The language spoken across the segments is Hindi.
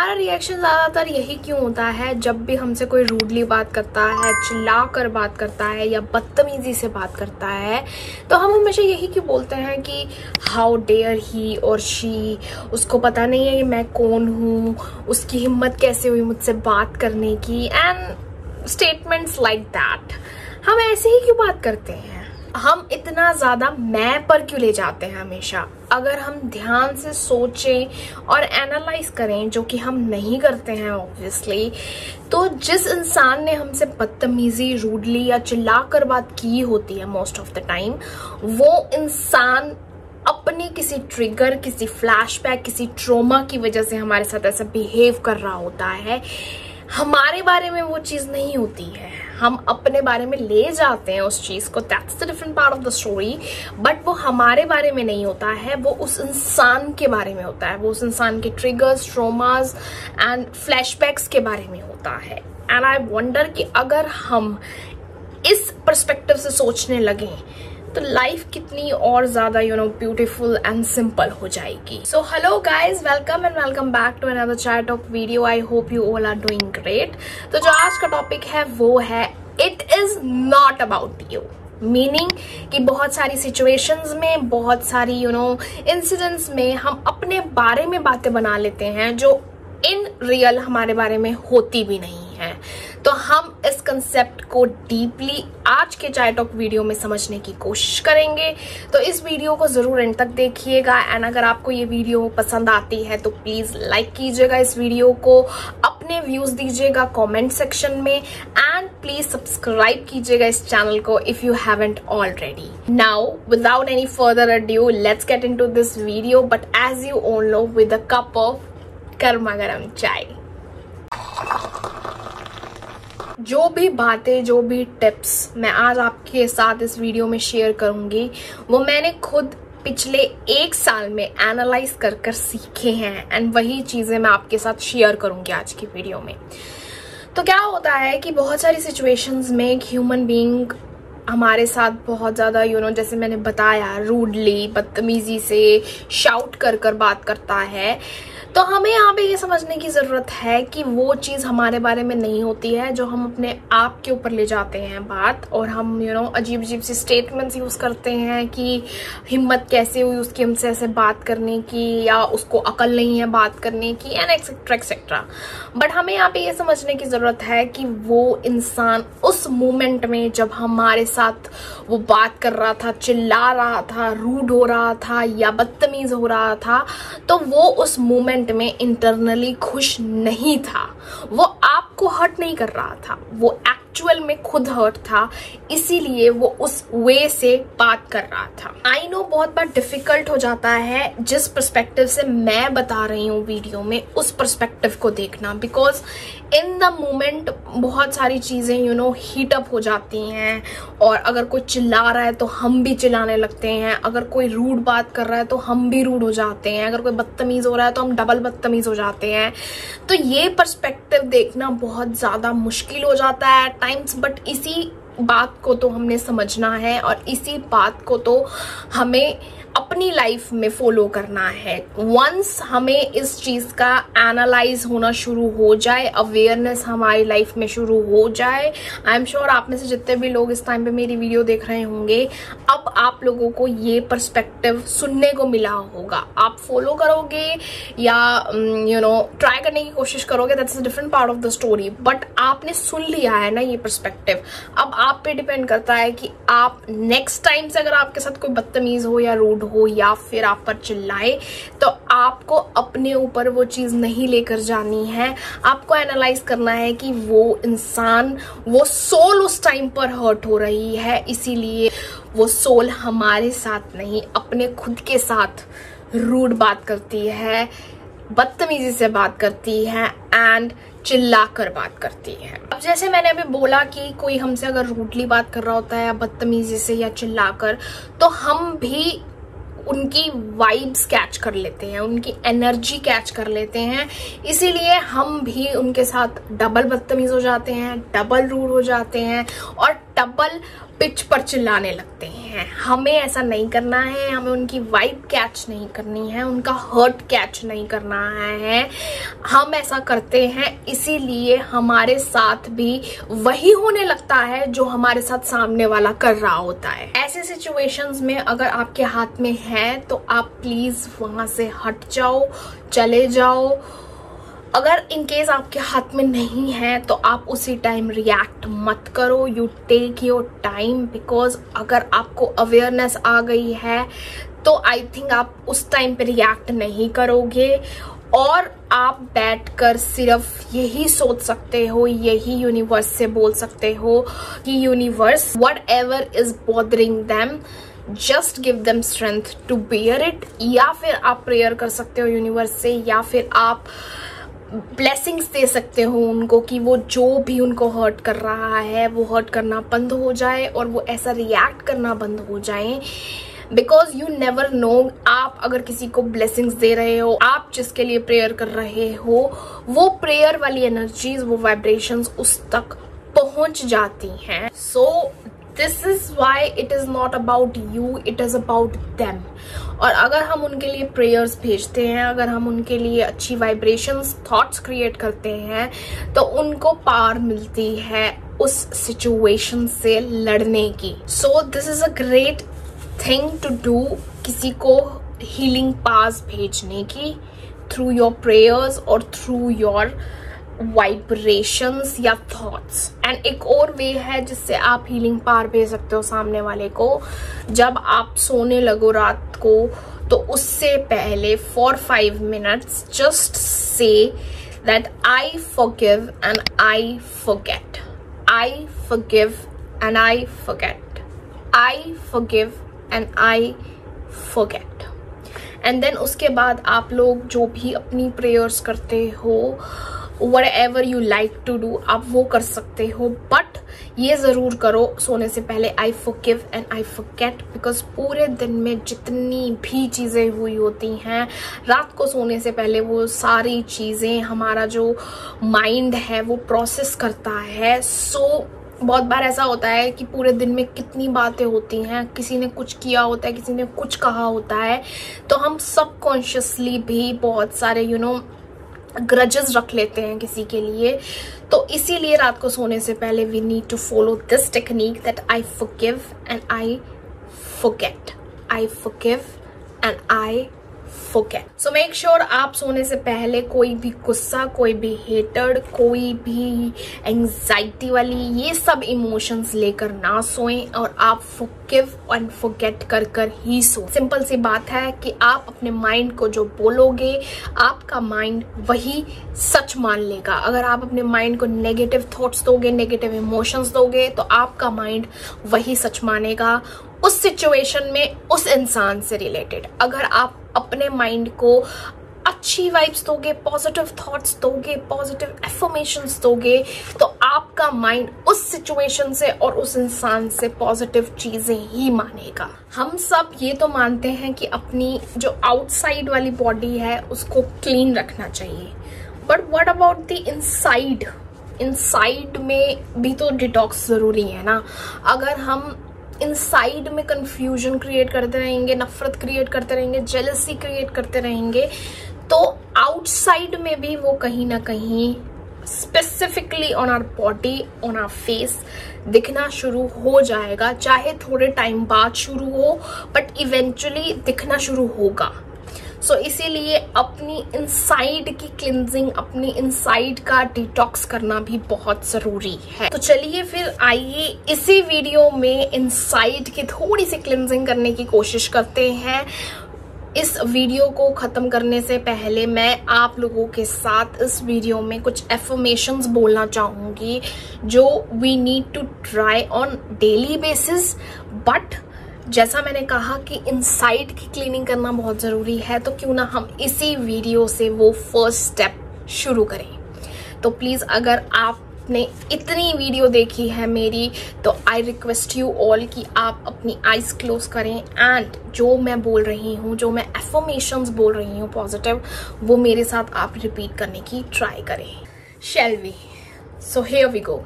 हमारा रिएक्शन ज़्यादातर यही क्यों होता है जब भी हमसे कोई रूडली बात करता है, चिल्ला कर बात करता है या बदतमीजी से बात करता है, तो हम हमेशा यही क्यों बोलते हैं कि हाउ डेयर ही और शी, उसको पता नहीं है कि मैं कौन हूँ, उसकी हिम्मत कैसे हुई मुझसे बात करने की, एंड स्टेटमेंट्स लाइक दैट। हम ऐसे ही क्यों बात करते हैं? हम इतना ज्यादा मैं पर क्यों ले जाते हैं हमेशा? अगर हम ध्यान से सोचें और एनालाइज करें, जो कि हम नहीं करते हैं ऑब्वियसली, तो जिस इंसान ने हमसे बदतमीजी, रूडली या चिल्लाकर बात की होती है मोस्ट ऑफ द टाइम, वो इंसान अपने किसी ट्रिगर, किसी फ्लैशबैक, किसी ट्रॉमा की वजह से हमारे साथ ऐसा बिहेव कर रहा होता है। हमारे बारे में वो चीज नहीं होती है, हम अपने बारे में ले जाते हैं उस चीज को, that's the different part of the story. But वो हमारे बारे में नहीं होता है, वो उस इंसान के बारे में होता है, वो उस इंसान के ट्रिगर्स, ट्रॉमास एंड फ्लैशबैक्स के बारे में होता है। एंड आई वंडर कि अगर हम इस पर्सपेक्टिव से सोचने लगे तो लाइफ कितनी और ज्यादा ब्यूटीफुल एंड सिंपल हो जाएगी। So hello guys, welcome and welcome back to another chai talk video. I hope you all are doing great. तो जो आज का टॉपिक है वो है it is not about you. Meaning कि बहुत सारी सिचुएशंस में, बहुत सारी इंसिडेंट्स में हम अपने बारे में बातें बना लेते हैं जो इन रियल हमारे बारे में होती भी नहीं है। तो हम इस कंसेप्ट को डीपली आज के चाय टॉक वीडियो में समझने की कोशिश करेंगे। तो इस वीडियो को जरूर एंड तक देखिएगा। एंड अगर आपको ये वीडियो पसंद आती है तो प्लीज लाइक कीजिएगा इस वीडियो को, अपने व्यूज दीजिएगा कमेंट सेक्शन में, एंड प्लीज सब्सक्राइब कीजिएगा इस चैनल को if you haven't already. Now without any further adieu, let's get into this video, but as you all know, with a cup of गर्मा गर्म चाय। जो भी बातें, जो भी टिप्स मैं आज आपके साथ इस वीडियो में शेयर करूंगी, वो मैंने खुद पिछले 1 साल में एनालाइज कर सीखे हैं, एंड वही चीजें मैं आपके साथ शेयर करूंगी आज की वीडियो में। तो क्या होता है कि बहुत सारी सिचुएशंस में एक ह्यूमन बीइंग हमारे साथ बहुत ज्यादा जैसे मैंने बताया, रूडली, बदतमीजी से शाउट कर बात करता है। तो हमें यहाँ पे ये समझने की जरूरत है कि वो चीज हमारे बारे में नहीं होती है, जो हम अपने आप के ऊपर ले जाते हैं बात, और हम अजीब अजीब सी स्टेटमेंट्स यूज करते हैं कि हिम्मत कैसे हुई उसकी हमसे ऐसे बात करने की, या उसको अकल नहीं है बात करने की, एंड एक्सेट्रा एक्सेट्रा। बट हमें यहाँ पे ये समझने की जरूरत है कि वो इंसान उस मोमेंट में जब हमारे साथ वो बात कर रहा था, चिल्ला रहा था, रूड हो रहा था या बदतमीज हो रहा था, तो वो उस मोमेंट में इंटरनली खुश नहीं था। वो आपको हर्ट नहीं कर रहा था, वो एक्चुअल में खुद हर्ट था, इसीलिए वो उस वे से बात कर रहा था। आई नो बहुत बार डिफिकल्ट हो जाता है जिस पर्सपेक्टिव से मैं बता रही हूँ वीडियो में, उस पर्सपेक्टिव को देखना, बिकॉज इन द मोमेंट बहुत सारी चीजें हीट अप हो जाती हैं, और अगर कोई चिल्ला रहा है तो हम भी चिल्लाने लगते हैं, अगर कोई रूड बात कर रहा है तो हम भी रूड हो जाते हैं, अगर कोई बदतमीज हो रहा है तो हम डबल बदतमीज हो जाते हैं। तो ये पर्सपेक्टिव देखना बहुत ज्यादा मुश्किल हो जाता है एट टाइम्स, बट इसी बात को तो हमने समझना है, और इसी बात को तो हमें अपनी लाइफ में फॉलो करना है। वंस हमें इस चीज का एनालाइज होना शुरू हो जाए, अवेयरनेस हमारी लाइफ में शुरू हो जाए, आई एम श्योर आप में से जितने भी लोग इस टाइम पे मेरी वीडियो देख रहे होंगे, अब आप लोगों को ये पर्सपेक्टिव सुनने को मिला होगा। आप फॉलो करोगे या ट्राई करने की कोशिश करोगे, that's a different part of the story, but आपने सुन लिया है ना ये पर्सपेक्टिव। अब आप पे डिपेंड करता है कि आप नेक्स्ट टाइम से अगर आपके साथ कोई बदतमीज हो या रूड हो या फिर आप पर चिल्लाए, तो आपको अपने ऊपर वो चीज नहीं लेकर जानी है। आपको एनालाइज करना है कि वो इंसान, वो सोल उस टाइम पर हर्ट हो रही है, इसीलिए वो सोल हमारे साथ नहीं, अपने खुद के साथ रूड बात करती है, बदतमीजी से बात करती है, एंड चिल्ला कर बात करती है। अब जैसे मैंने अभी बोला कि कोई हमसे अगर रूडली बात कर रहा होता है या बदतमीजी से या चिल्लाकर, तो हम भी उनकी वाइब्स कैच कर लेते हैं, उनकी एनर्जी कैच कर लेते हैं, इसीलिए हम भी उनके साथ डबल बदतमीज हो जाते हैं, डबल रूड हो जाते हैं, और डबल पिच पर चिल्लाने लगते हैं। हमें ऐसा नहीं करना है, हमें उनकी वाइब कैच नहीं करनी है, उनका हर्ट कैच नहीं करना है। हम ऐसा करते हैं इसीलिए हमारे साथ भी वही होने लगता है जो हमारे साथ सामने वाला कर रहा होता है। ऐसे सिचुएशंस में अगर आपके हाथ में है तो आप प्लीज वहां से हट जाओ, चले जाओ। अगर इन केस आपके हाथ में नहीं है तो आप उसी टाइम रिएक्ट मत करो। You take your time, because अगर आपको अवेयरनेस आ गई है तो आई थिंक आप उस टाइम पे रिएक्ट नहीं करोगे और आप बैठकर सिर्फ यही सोच सकते हो, यही यूनिवर्स से बोल सकते हो कि universe, whatever is bothering them, just give them strength to bear it. या फिर आप प्रेयर कर सकते हो यूनिवर्स से, या फिर आप ब्लेसिंग्स दे सकते हो उनको कि वो जो भी उनको हर्ट कर रहा है वो हर्ट करना बंद हो जाए और वो ऐसा रिएक्ट करना बंद हो जाए। बिकॉज यू नेवर नो, आप अगर किसी को ब्लेसिंग्स दे रहे हो, आप जिसके लिए प्रेयर कर रहे हो, वो प्रेयर वाली एनर्जीज, वो वाइब्रेशंस उस तक पहुंच जाती हैं। सो this is why it is not about you, it is about them. और अगर हम उनके लिए प्रेयर्स भेजते हैं, अगर हम उनके लिए अच्छी वाइब्रेशंस, थॉट्स क्रिएट करते हैं, तो उनको पावर मिलती है उस सिचुएशन से लड़ने की। So this is a great thing to do, किसी को हीलिंग पावर्स भेजने की थ्रू योर प्रेयर्स और थ्रू योर वाइब्रेशंस या थॉट्स। एंड एक और वे है जिससे आप हीलिंग पावर भेज सकते हो सामने वाले को। जब आप सोने लगो रात को तो उससे पहले for 5 minutes just say that I forgive and I forget, I forgive and I forget, I forgive and I forget. And then उसके बाद आप लोग जो भी अपनी प्रेयर्स करते हो, whatever you like to do, आप वो कर सकते हो। बट ये जरूर करो सोने से पहले आई forgive and I forget, because पूरे दिन में जितनी भी चीजें हुई होती हैं, रात को सोने से पहले वो सारी चीजें हमारा जो माइंड है वो प्रोसेस करता है। सो बहुत बार ऐसा होता है कि पूरे दिन में कितनी बातें होती हैं, किसी ने कुछ किया होता है, किसी ने कुछ कहा होता है, तो हम सबकॉन्शियसली भी बहुत सारे ग्रजेस रख लेते हैं किसी के लिए। तो इसीलिए रात को सोने से पहले we need to follow this technique that I forgive and I forget, I forgive and I forget. So make sure आप सोने से पहले कोई भी गुस्सा, कोई भी हेटर्ड, कोई भी एंजाइटी वाली ये सब इमोशंस लेकर ना सोएं और आप फॉरगिव एंड फॉरगेट कर कर ही सो। सिंपल सी बात है कि आप अपने माइंड को जो बोलोगे, आपका माइंड वही सच मान लेगा। अगर आप अपने माइंड को नेगेटिव थॉट्स दोगे, नेगेटिव इमोशंस दोगे, तो आपका माइंड वही सच मानेगा उस सिचुएशन में, उस इंसान से रिलेटेड। अगर आप अपने माइंड को अच्छी वाइब्स दोगे, पॉजिटिव थॉट्स दोगे, पॉजिटिव एफर्मेशंस दोगे, तो आपका माइंड उस सिचुएशन से और उस इंसान से पॉजिटिव चीजें ही मानेगा। हम सब ये तो मानते हैं कि अपनी जो आउटसाइड वाली बॉडी है उसको क्लीन रखना चाहिए, but what about the inside? Inside में भी तो डिटॉक्स जरूरी है ना। अगर हम इनसाइड में कंफ्यूजन क्रिएट करते रहेंगे, नफरत क्रिएट करते रहेंगे, जेलसी क्रिएट करते रहेंगे, तो आउटसाइड में भी वो कहीं ना कहीं specifically on our body, on our face दिखना शुरू हो जाएगा। चाहे थोड़े टाइम बाद शुरू हो, बट इवेंचुअली दिखना शुरू होगा। सो इसीलिए अपनी इनसाइड की क्लिनजिंग, अपनी इनसाइड का डिटॉक्स करना भी बहुत जरूरी है। तो चलिए फिर आइए इसी वीडियो में इनसाइड की थोड़ी सी क्लिनजिंग करने की कोशिश करते हैं। इस वीडियो को खत्म करने से पहले मैं आप लोगों के साथ इस वीडियो में कुछ एफर्मेशंस बोलना चाहूंगी जो we need to try on daily basis. But जैसा मैंने कहा कि इनसाइड की क्लीनिंग करना बहुत जरूरी है, तो क्यों ना हम इसी वीडियो से वो फर्स्ट स्टेप शुरू करें। तो प्लीज अगर आपने इतनी वीडियो देखी है मेरी, तो आई रिक्वेस्ट यू ऑल कि आप अपनी आईज क्लोज करें एंड जो मैं बोल रही हूँ, जो मैं एफर्मेशंस बोल रही हूँ पॉजिटिव, वो मेरे साथ आप रिपीट करने की ट्राई करें। Shall we? So here we go.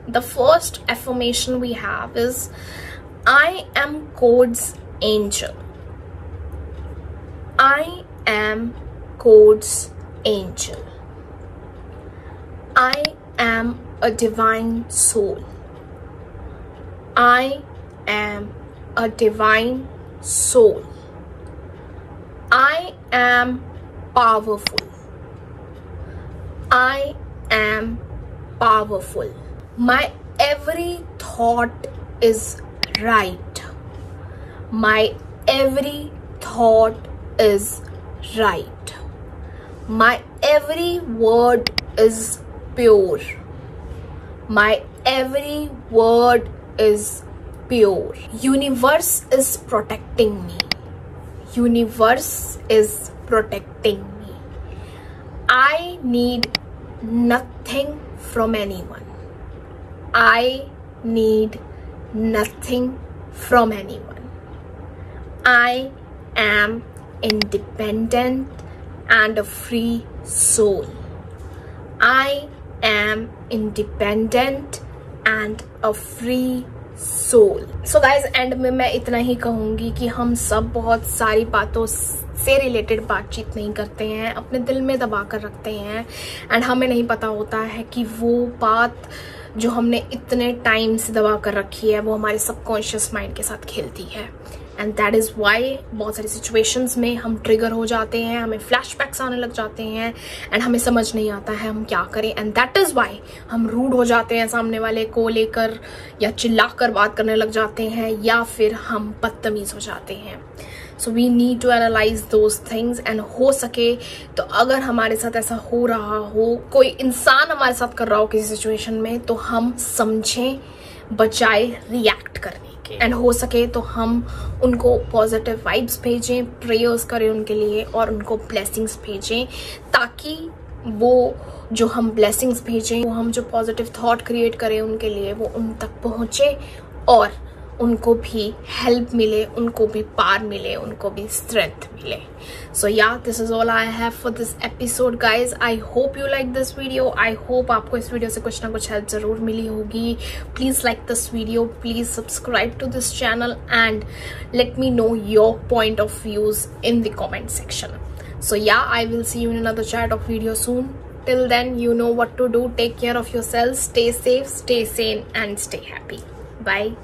The first affirmation we have is I am God's angel. I am God's angel. I am a divine soul. I am a divine soul. I am powerful. I am powerful. My every thought is right. My every thought is right. My every word is pure. My every word is pure. Universe is protecting me. Universe is protecting me. I need nothing from anyone. I need nothing from anyone. I am independent and a free soul. I am independent and a free soul. So guys, and में मैं इतना ही कहूंगी कि हम सब बहुत सारी बातों से रिलेटेड बातचीत नहीं करते हैं, अपने दिल में दबा कर रखते हैं, एंड हमें नहीं पता होता है कि वो बात जो हमने इतने टाइम से दबा कर रखी है वो हमारे सबकॉन्शियस माइंड के साथ खेलती है. एंड दैट इज़ वाई बहुत सारी सिचुएशंस में हम ट्रिगर हो जाते हैं, हमें फ्लैशबैक्स आने लग जाते हैं एंड हमें समझ नहीं आता है हम क्या करें. एंड दैट इज़ वाई हम रूड हो जाते हैं सामने वाले को लेकर, या चिल्लाकर बात करने लग जाते हैं, या फिर हम बदतमीज हो जाते हैं. So we need to analyse those things. And हो सके तो अगर हमारे साथ ऐसा हो रहा हो, कोई इंसान हमारे साथ कर रहा हो किसी सिचुएशन में, तो हम समझें बजाय रिएक्ट करने के. एंड हो सके तो हम उनको पॉजिटिव वाइब्स भेजें, प्रेयर्स करें उनके लिए और उनको ब्लेसिंग्स भेजें, ताकि वो जो हम ब्लेसिंग्स भेजें, वो हम जो पॉजिटिव थॉट क्रिएट करें उनके लिए, वो उन तक पहुँचे और उनको भी हेल्प मिले, उनको भी पार मिले, उनको भी स्ट्रेंथ मिले. सो या this is all I have for this episode guys. I hope you like this video. I hope आपको इस वीडियो से कुछ ना कुछ हेल्प जरूर मिली होगी. Please like this video, please subscribe to this channel and let me know your point of views in the comment section. So yeah, I will see you in another chat of video soon. Till then, you know what to do. Take care of yourselves, stay safe, stay sane and stay happy. Bye.